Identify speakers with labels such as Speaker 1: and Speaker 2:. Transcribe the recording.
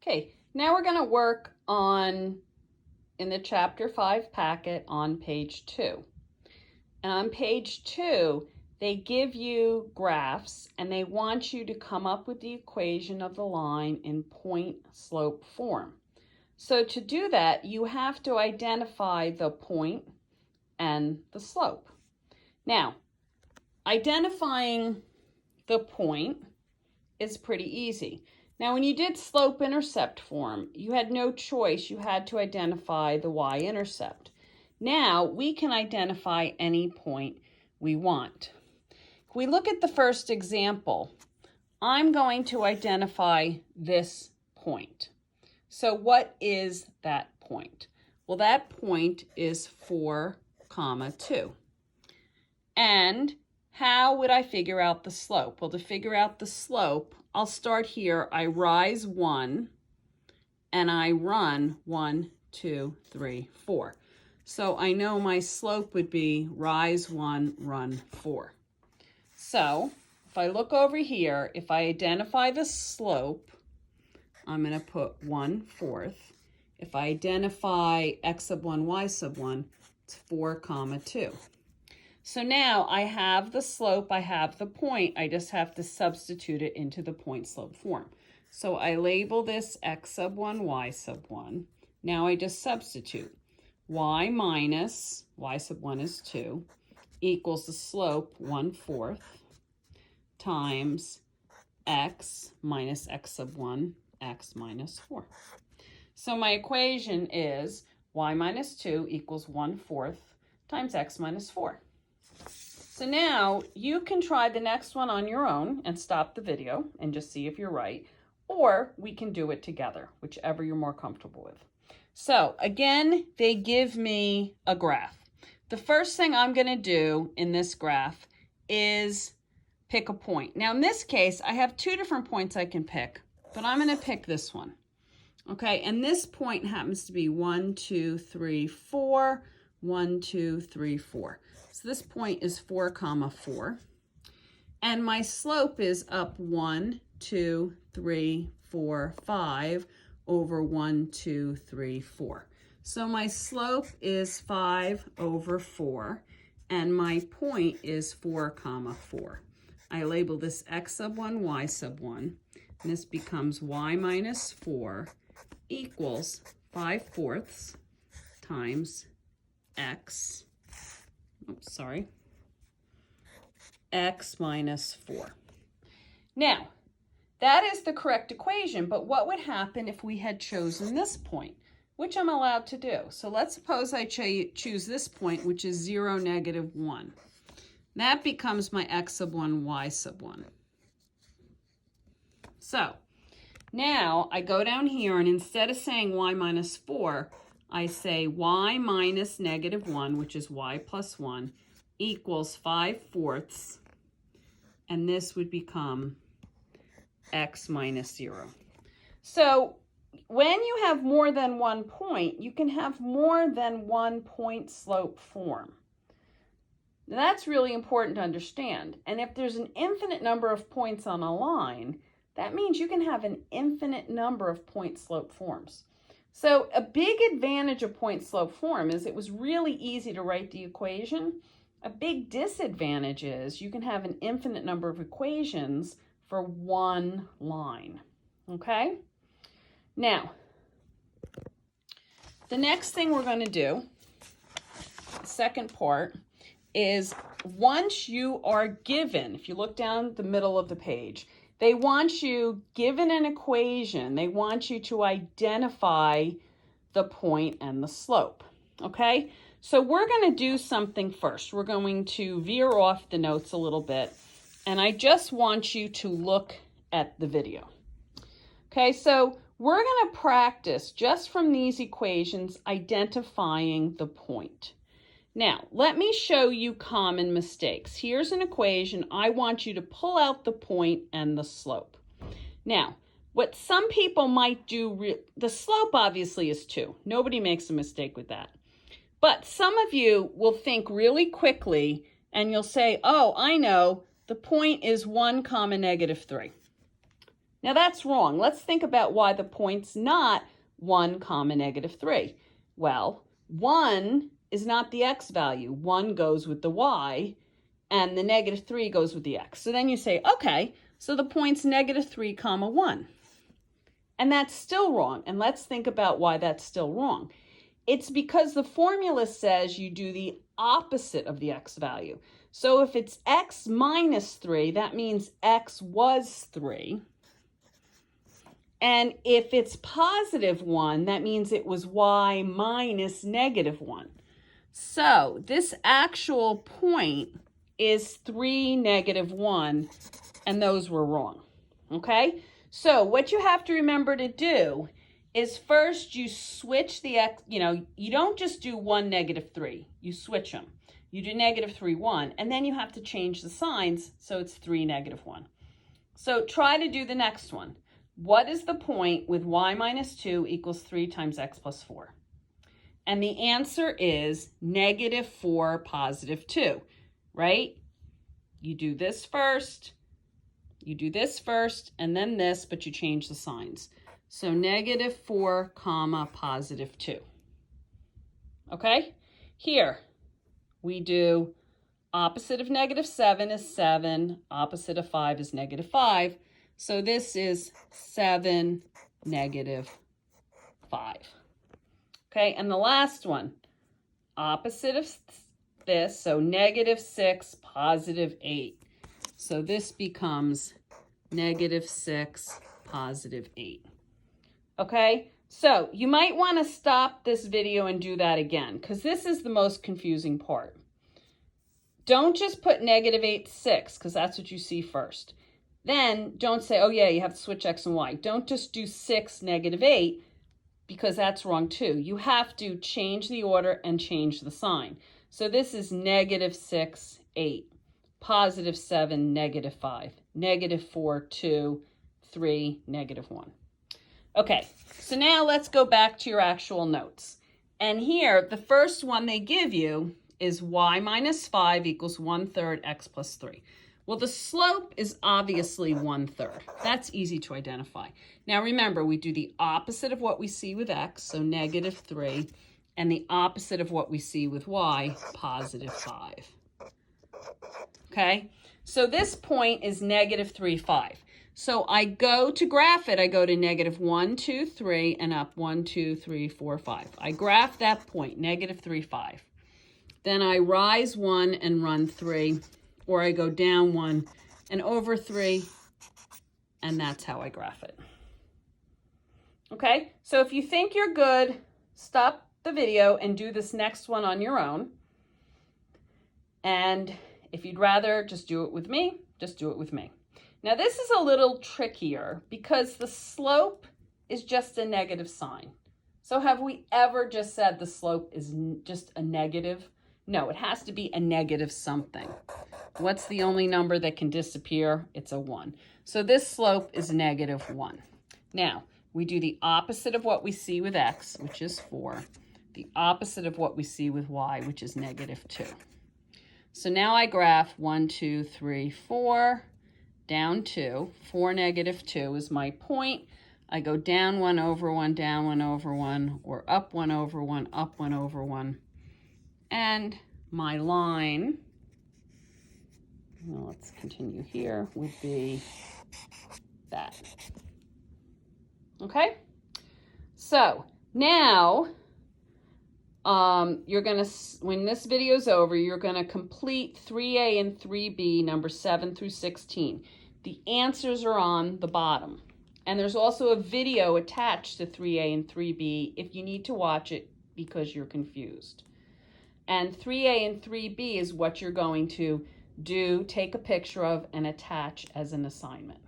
Speaker 1: Okay, now we're going to work on, in the Chapter 5 packet on page 2. And on page 2, they give you graphs and they want you to come up with the equation of the line in point-slope form. So to do that, you have to identify the point and the slope. Now, identifying the point is pretty easy. Now, when you did slope-intercept form, you had no choice. You had to identify the y-intercept. Now, we can identify any point we want. If we look at the first example, I'm going to identify this point. So what is that point? Well, that point is 4, 2. And how would I figure out the slope? Well, to figure out the slope, I'll start here. I rise 1 and I run 1, 2, 3, 4. So I know my slope would be rise 1, run 4. So if I look over here, if I identify the slope, I'm going to put 1/4. If I identify x sub 1, y sub 1, it's 4, 2. So now I have the slope, I have the point, I just have to substitute it into the point-slope form. So I label this x sub 1, y sub 1. Now I just substitute. Y minus, y sub 1 is 2, equals the slope 1/4 times x minus x sub 1, x minus 4. So my equation is y minus 2 equals 1/4 times x minus 4. So now you can try the next one on your own and stop the video and just see if you're right, or we can do it together, whichever you're more comfortable with. So again, they give me a graph. The first thing I'm going to do in this graph is pick a point. Now in this case, I have 2 different points I can pick, but I'm going to pick this one. Okay, and this point happens to be 1, 2, 3, 4, 1, 2, 3, 4. So this point is 4, 4. And my slope is up 1, 2, 3, 4, 5 over 1, 2, 3, 4. So my slope is 5/4, and my point is 4, 4. I label this x sub 1, y sub 1, and this becomes y minus 4 equals 5/4 times x, x minus 4. Now, that is the correct equation, but what would happen if we had chosen this point, which I'm allowed to do? So let's suppose I choose this point, which is 0, -1. That becomes my x sub 1, y sub 1. So now I go down here, and instead of saying y minus 4, I say y minus -1, which is y plus 1, equals 5/4, and this would become x minus 0. So when you have more than one point, you can have more than one point slope form. Now, that's really important to understand. And if there's an infinite number of points on a line, that means you can have an infinite number of point slope forms. So a big advantage of point slope form is it was really easy to write the equation. A big disadvantage is you can have an infinite number of equations for one line, okay? Now, the next thing we're going to do, the second part, is once you are given, if you look down the middle of the page, they want you, given an equation, they want you to identify the point and the slope, okay? So we're going to do something first. We're going to veer off the notes a little bit, and I just want you to look at the video. Okay, so we're going to practice just from these equations identifying the point. Now, let me show you common mistakes. Here's an equation. I want you to pull out the point and the slope. Now, what some people might do, the slope obviously is 2. Nobody makes a mistake with that. But some of you will think really quickly and you'll say, oh, I know, the point is 1, -3. Now that's wrong. Let's think about why the point's not 1 comma negative 3. Well, 1 is not the x value. 1 goes with the y, and the negative 3 goes with the x. So then you say, okay, so the point's negative 3 comma 1. And that's still wrong. And let's think about why that's still wrong. It's because the formula says you do the opposite of the x value. So if it's x minus 3, that means x was 3. And if it's positive 1, that means it was y minus negative 1. So this actual point is 3, negative 1, and those were wrong. Okay? So what you have to remember to do is first you switch the x, you don't just do 1, negative 3. You switch them. You do negative 3, 1, and then you have to change the signs so it's 3, negative 1. So try to do the next one. What is the point with y minus 2 equals 3 times x plus 4? And the answer is negative 4, positive 2, right? You do this first, and then this, but you change the signs. So negative 4 comma positive 2. Okay? Here, we do opposite of negative 7 is 7. Opposite of 5 is negative 5. So this is 7, negative 5. Okay, and the last one, opposite of this, so negative 6, positive 8. So this becomes negative 6, positive 8. Okay, so you might want to stop this video and do that again, because this is the most confusing part. Don't just put negative 8, 6, because that's what you see first. Then don't say, oh yeah, you have to switch x and y. Don't just do 6, negative 8, because that's wrong too. You have to change the order and change the sign. So this is negative 6, 8, positive 7, negative 5, negative 4, 2, 3, negative 1. Okay, so now let's go back to your actual notes. And here, the first one they give you is y minus 5 equals 1/3 x plus 3. Well, the slope is obviously 1/3. That's easy to identify. Now remember, we do the opposite of what we see with x, so negative 3, and the opposite of what we see with y, positive 5. Okay, so this point is negative 3, 5. So I go to graph it, I go to negative 1, 2, 3, and up 1, 2, 3, 4, 5. I graph that point, negative 3, 5. Then I rise 1 and run 3, or I go down 1 and over 3, and that's how I graph it. Okay, so if you think you're good, stop the video and do this next one on your own. And if you'd rather just do it with me, just do it with me. Now this is a little trickier because the slope is just a negative sign. So have we ever just said the slope is just a negative? No, it has to be a negative something. What's the only number that can disappear? It's a 1. So this slope is negative 1. Now, we do the opposite of what we see with x, which is 4. The opposite of what we see with y, which is negative 2. So now I graph 1, 2, 3, 4, down 2. 4, negative 2 is my point. I go down 1 over 1, down 1 over 1, or up 1 over 1, up 1 over 1. And my line, well, let's continue here, would be that. Okay? So now you're going to, when this video is over, you're going to complete 3A and 3B, number 7 through 16. The answers are on the bottom. And there's also a video attached to 3A and 3B if you need to watch it because you're confused. And 3A and 3B is what you're going to do, take a picture of, and attach as an assignment.